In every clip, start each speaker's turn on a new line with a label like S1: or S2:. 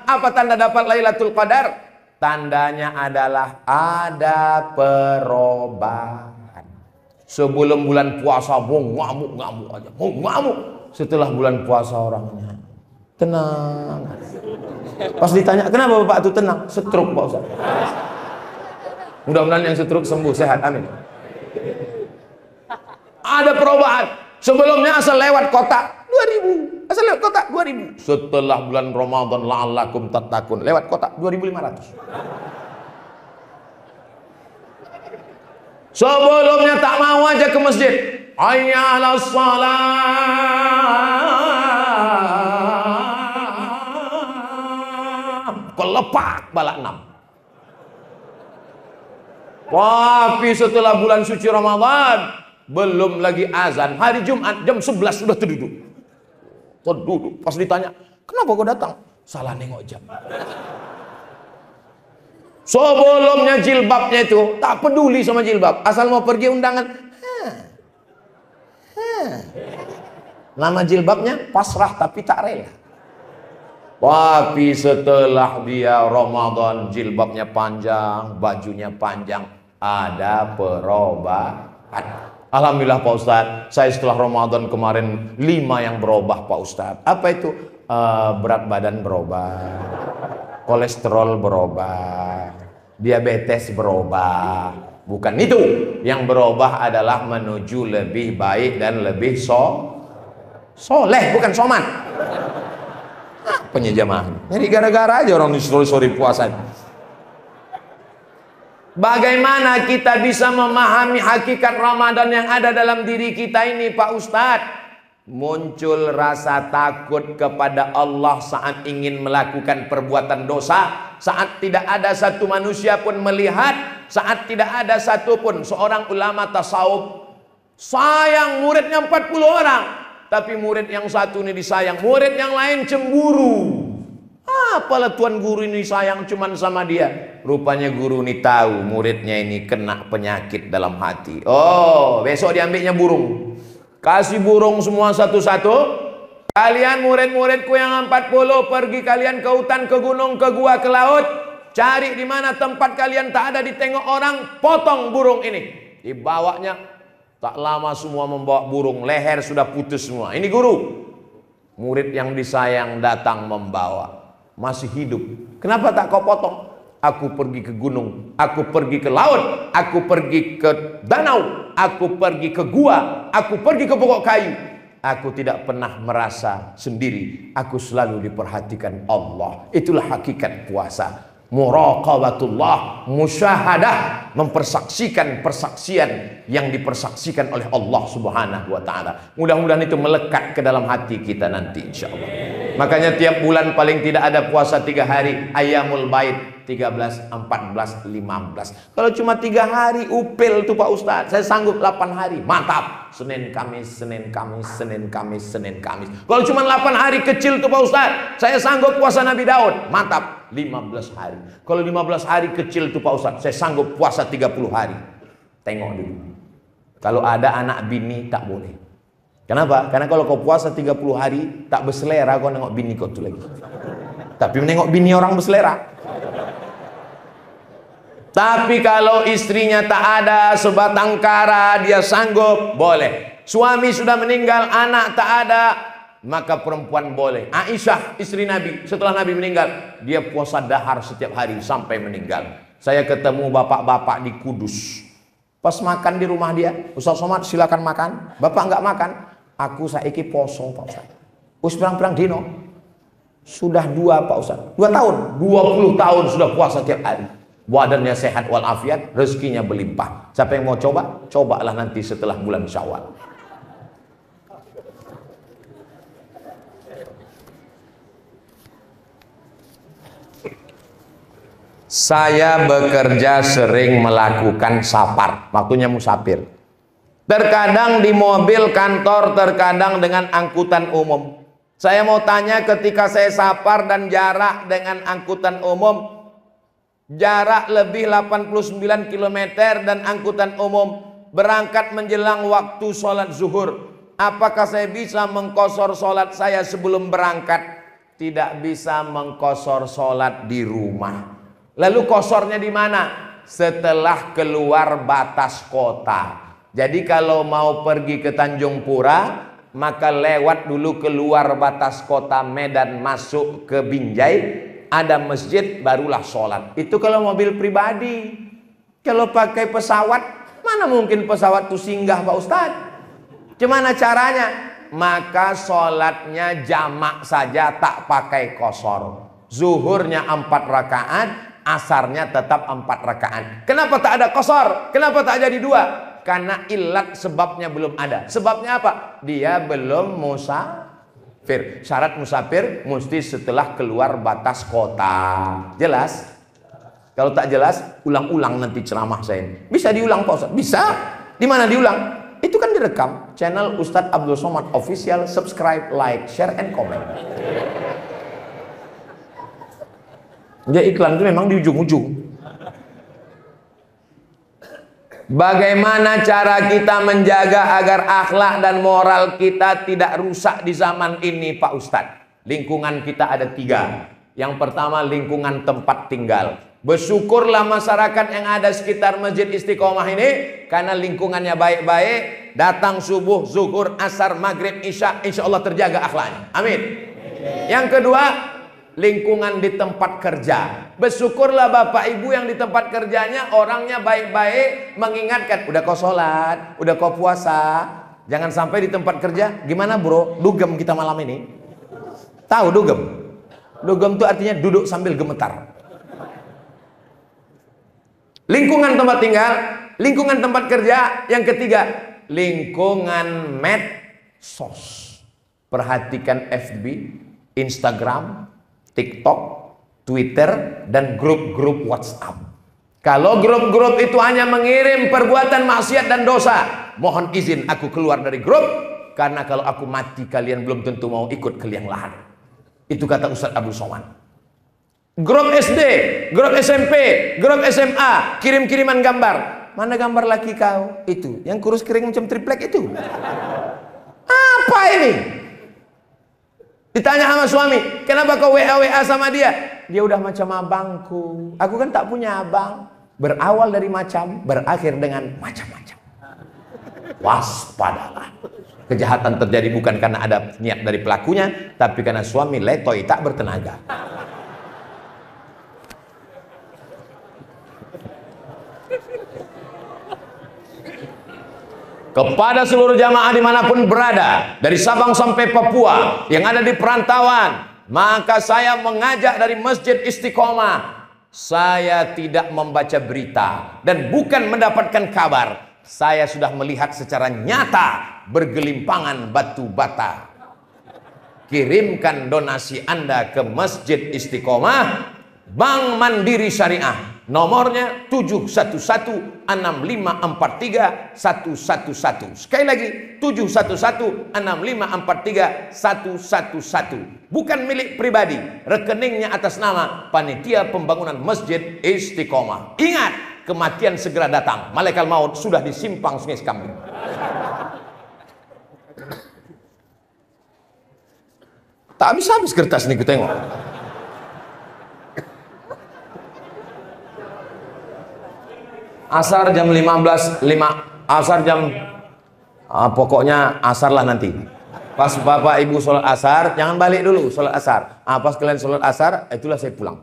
S1: Apa tanda dapat Lailatul Qadar? Tandanya adalah ada perubahan. Sebelum bulan puasa ngamuk-ngamuk aja, ngamuk. Setelah bulan puasa orangnya tenang. Pas ditanya, kenapa Bapak itu tenang? Stroke Pak Ustaz. Mudah-mudahan yang stroke sembuh, sehat, amin. Ada perubahan. Sebelumnya asal lewat kota 2000, asal lewat kota 2000. Setelah bulan Ramadan la'allakum tattaqun, lewat kota 2500. Sebelumnya tak mau aja ke masjid, hayya 'alas shalah, kelepak balak 6. Tapi setelah bulan suci Ramadan, belum lagi azan, hari Jumat jam 11 sudah terduduk. Pas ditanya, kenapa kau datang? Salah nengok jam. Sebelumnya jilbabnya itu tak peduli sama jilbab, asal mau pergi undangan, nama jilbabnya pasrah tapi tak rela. Tapi setelah dia Ramadan, jilbabnya panjang, bajunya panjang, ada perubahan. Alhamdulillah Pak Ustadz, saya setelah Ramadan kemarin 5 yang berubah Pak Ustadz. Apa itu? Berat badan berubah, kolesterol berubah, diabetes berubah. Bukan itu. Yang berubah adalah menuju lebih baik dan lebih soleh, bukan soman. Penyejamahan. Jadi gara-gara aja orang sore-sore puasa. Bagaimana kita bisa memahami hakikat Ramadan yang ada dalam diri kita ini Pak Ustadz? Muncul rasa takut kepada Allah saat ingin melakukan perbuatan dosa, saat tidak ada satu manusia pun melihat, saat tidak ada satu pun seorang ulama tasawuf sayang muridnya 40 orang, tapi murid yang satu ini disayang, murid yang lain cemburu. Apalah tuan guru ini sayang cuman sama dia. Rupanya guru ini tahu muridnya ini kena penyakit dalam hati. Oh, besok diambilnya burung. Kasih burung semua satu-satu. Kalian murid-muridku yang 40 pergi kalian ke hutan, ke gunung, ke gua, ke laut. Cari di mana tempat kalian tak ada ditengok orang, potong burung ini. Dibawanya, tak lama semua membawa burung, leher sudah putus semua. Ini guru. Murid yang disayang datang membawa. Masih hidup. Kenapa tak kau potong? Aku pergi ke gunung, aku pergi ke laut, aku pergi ke danau, aku pergi ke gua, aku pergi ke pokok kayu. Aku tidak pernah merasa sendiri. Aku selalu diperhatikan Allah. Itulah hakikat puasa. Muraqabatullah, musyahadah, mempersaksikan persaksian yang dipersaksikan oleh Allah Subhanahu wa taala. Mudah-mudahan itu melekat ke dalam hati kita nanti insyaallah. Makanya tiap bulan paling tidak ada puasa 3 hari, Ayyamul Bait 13, 14, 15. Kalau cuma 3 hari upil tuh Pak Ustadz, saya sanggup 8 hari, mantap. Senin Kamis, Senin Kamis, Senin Kamis, Senin Kamis. Kalau cuma 8 hari kecil tuh Pak Ustadz, saya sanggup puasa Nabi Daud, mantap. 15 hari. Kalau 15 hari kecil tuh Pak Ustadz, saya sanggup puasa 30 hari. Tengok dulu. Kalau ada anak bini tak boleh. Kenapa? Karena kalau kau puasa 30 hari tak berselera, kau nengok bini kau tuh lagi. Tapi menengok bini orang berselera. Tapi kalau istrinya tak ada, sebatang kara dia sanggup, boleh. Suami sudah meninggal, anak tak ada, maka perempuan boleh. Aisyah istri Nabi, setelah Nabi meninggal, dia puasa dahar setiap hari sampai meninggal. Saya ketemu bapak-bapak di Kudus. Pas makan di rumah dia, Ustaz Somad silakan makan. Bapak nggak makan. Aku saiki poso Pak Ustaz. Us pirang-pirang dino. Sudah 2 Pak Ustaz. 2 tahun, 20 tahun sudah puasa tiap hari. Badannya sehat walafiat, rezekinya berlimpah. Siapa yang mau coba? Cobalah nanti setelah bulan Syawal. Saya bekerja sering melakukan safar, waktunya musafir. Terkadang di mobil kantor, terkadang dengan angkutan umum. Saya mau tanya, ketika saya safar dan jarak dengan angkutan umum, jarak lebih 89 km dan angkutan umum, berangkat menjelang waktu sholat zuhur, apakah saya bisa mengqashar sholat saya sebelum berangkat? tidak bisa mengkosor sholat di rumah. Lalu kosornya di mana? Setelah keluar batas kota. Jadi kalau mau pergi ke Tanjung Pura, maka lewat dulu keluar batas kota Medan masuk ke Binjai, ada masjid, barulah sholat. Itu kalau mobil pribadi. Kalau pakai pesawat, mana mungkin pesawat itu singgah Pak Ustadz? Gimana caranya? Maka sholatnya jamak saja, tak pakai kosor. Zuhurnya 4 rakaat, asarnya tetap 4 rakaat. Kenapa tak ada kosor? Kenapa tak jadi 2? Karena ilat sebabnya belum ada. Sebabnya apa? Dia belum musafir. Syarat musafir mesti setelah keluar batas kota. Jelas? Kalau tak jelas, ulang-ulang nanti ceramah saya. Bisa diulang Pak Ustadz? Bisa. Di mana diulang? Itu kan direkam. Channel Ustadz Abdul Somad Official. Subscribe, like, share, and comment. Dia iklan itu memang di ujung-ujung. Bagaimana cara kita menjaga agar akhlak dan moral kita tidak rusak di zaman ini Pak Ustadz? Lingkungan kita ada 3. Yang pertama lingkungan tempat tinggal. Bersyukurlah masyarakat yang ada sekitar Masjid Istiqomah ini, karena lingkungannya baik-baik. Datang subuh, zuhur, asar, maghrib, isya, insya Allah terjaga akhlaknya. Amin. Yang kedua, lingkungan di tempat kerja. Bersyukurlah Bapak Ibu yang di tempat kerjanya orangnya baik-baik, mengingatkan, udah kau sholat, udah kau puasa. Jangan sampai di tempat kerja, gimana bro, dugem kita malam ini. Tahu dugem? Dugem itu artinya duduk sambil gemetar. Lingkungan tempat tinggal, lingkungan tempat kerja. Yang ketiga, lingkungan medsos. Perhatikan FB, Instagram, TikTok, Twitter, dan grup-grup WhatsApp. Kalau grup-grup itu hanya mengirim perbuatan maksiat dan dosa, mohon izin aku keluar dari grup, karena kalau aku mati kalian belum tentu mau ikut ke liang lahat. Itu kata Ustadz Abdul Somad. Grup SD, grup SMP, grup SMA, kirim-kiriman gambar. Mana gambar laki kau? Itu, yang kurus kering macam triplek itu. Apa ini? Ditanya sama suami, kenapa kau WA sama dia? Dia udah macam abangku. Aku kan tak punya abang. Berawal dari macam, berakhir dengan macam-macam. Waspadalah. Kejahatan terjadi bukan karena ada niat dari pelakunya, tapi karena suami letoy tak bertenaga. Kepada seluruh jamaah dimanapun berada, dari Sabang sampai Papua yang ada di perantauan, maka saya mengajak dari Masjid Istiqomah. Saya tidak membaca berita dan bukan mendapatkan kabar. Saya sudah melihat secara nyata bergelimpangan batu bata. Kirimkan donasi Anda ke Masjid Istiqomah, Bank Mandiri Syariah. Nomornya 711-6543-111. Sekali lagi, 711-6543-111. Bukan milik pribadi. Rekeningnya atas nama Panitia Pembangunan Masjid Istiqomah. Ingat, kematian segera datang. Malaikat maut sudah di simpang Sungai Sekambing. Tak habis-habis kertas nih, kita tengok. Asar jam 15.05, asar jam pokoknya asar lah nanti. Pas Bapak Ibu sholat asar, jangan balik dulu sholat asar. Pas kalian sholat asar, itulah saya pulang.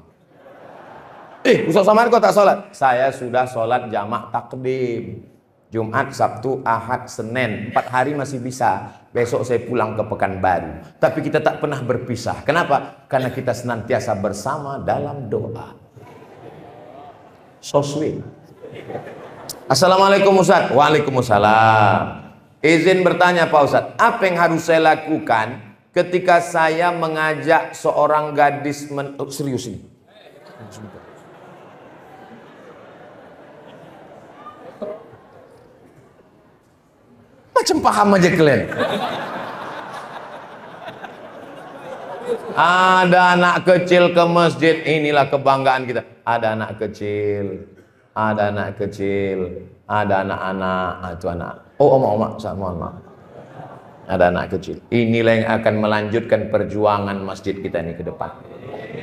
S1: Ustaz Somad kok tak sholat? Saya sudah sholat jamak takdim. Jumat, Sabtu, Ahad, Senin, 4 hari masih bisa. Besok saya pulang ke Pekanbaru. Tapi kita tak pernah berpisah. Kenapa? Karena kita senantiasa bersama dalam doa. So sweet. Assalamualaikum Ustaz. Waalaikumsalam. Izin bertanya Pak Ustaz, apa yang harus saya lakukan ketika saya mengajak seorang gadis serius ini? Macam paham aja kalian. Ada anak kecil ke masjid, inilah kebanggaan kita. Ada anak kecil. Ada anak kecil, ada anak-anak, itu anak. Oh, oma-oma, mohon maaf. Ada anak kecil. Inilah yang akan melanjutkan perjuangan masjid kita ini ke depan.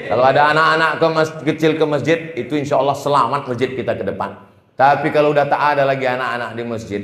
S1: Kalau ada anak-anak kecil ke masjid, itu insya Allah selamat masjid kita ke depan. Tapi kalau udah tak ada lagi anak-anak di masjid,